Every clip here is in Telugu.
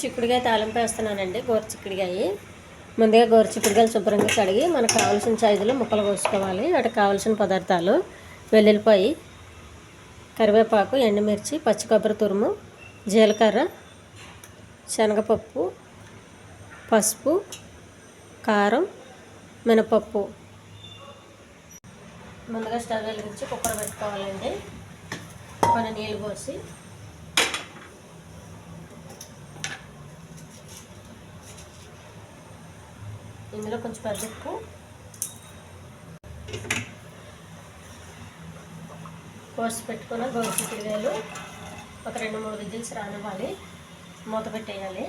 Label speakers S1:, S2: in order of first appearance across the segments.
S1: చిక్కుడుకాయ తాలింపు వేస్తున్నానండి. గోరుచిక్కుడుకాయ ముందుగా గోరుచిక్కుడుకాయలు శుభ్రంగా కడిగి మనకు కావాల్సిన సైజులో ముక్కలు కోసుకోవాలి. వాటికి కావాల్సిన పదార్థాలు వెల్లుల్లిపాయ, కరివేపాకు, ఎండుమిర్చి, పచ్చి కొబ్బరి తురుము, జీలకర్ర, శనగపప్పు, పసుపు, కారం, మినపప్పు. ముందుగా స్టవ్ వెలిగించి కుక్కర్ పెట్టుకోవాలండి. కొన్ని నీళ్ళు పోసి ఇందులో కొంచెం పసుపు, కోసి పెట్టుకున్న గోరుచిక్కుడుకాయలు ఒక 2-3 విజిల్స్ రానివ్వాలి. మూత పెట్టేయాలి.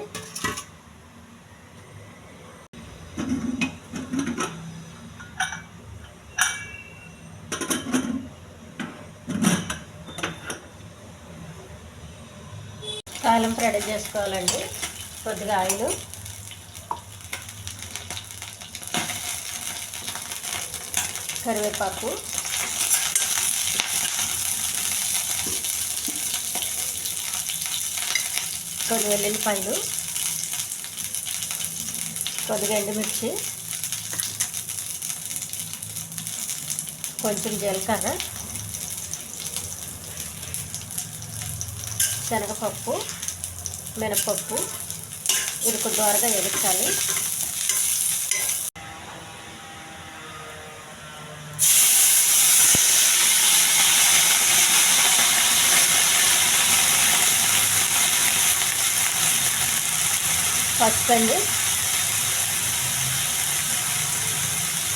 S1: తాలింపు రెడీ చేసుకోవాలండి. కొద్దిగా ఆయిల్, కరివేపాకు, కొన్ని వెల్లుల్లిపాయలు, కొద్దిగా ఎండుమిర్చి, కొంచెం జీలకర్ర, శనగపప్పు, మినపప్పు. ఇది కొంచెం దోరగా ఎదుర్చాలి. పసుపు అండి,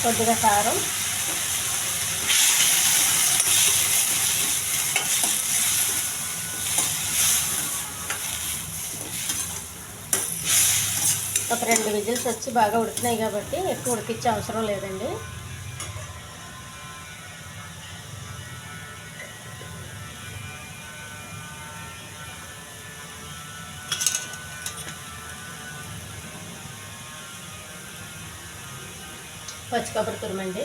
S1: కొద్దిగా కారం, ఒక 2 విజిల్స్ వచ్చి బాగా ఉడికినాయి కాబట్టి ఎక్కువ ఉడికించే అవసరం లేదండి. పచ్చి కొబ్బరి తురుమండి.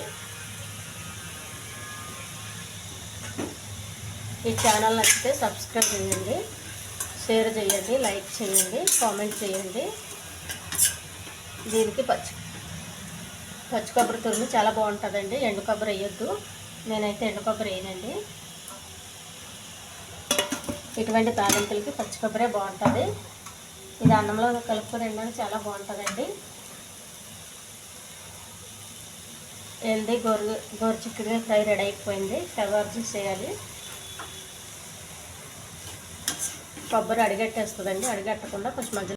S1: ఈ ఛానల్ నచ్చితే సబ్స్క్రైబ్ చేయండి, షేర్ చేయండి, లైక్ చేయండి, కామెంట్ చేయండి. దీనికి పచ్చి కొబ్బరి తురుము చాలా బాగుంటుందండి. ఎండు కొబ్బరి వేయొద్దు. నేనైతే ఎండు కొబ్బరి వేయనండి. ఇటువంటి తాలింపులకి పచ్చి కొబ్బరే బాగుంటుంది. ఇది అన్నంలో కలుపుకొని తినడానికి చాలా బాగుంటుందండి. హెల్దీ గోరుచిక్కుడుకాయ ఫ్రై రెడీ అయిపోయింది. స్టవ్ ఆఫ్ చేయాలి. కొబ్బరి అడిగట్టేస్తుందండి. అడిగట్టకుండా కొంచెం మధ్యలో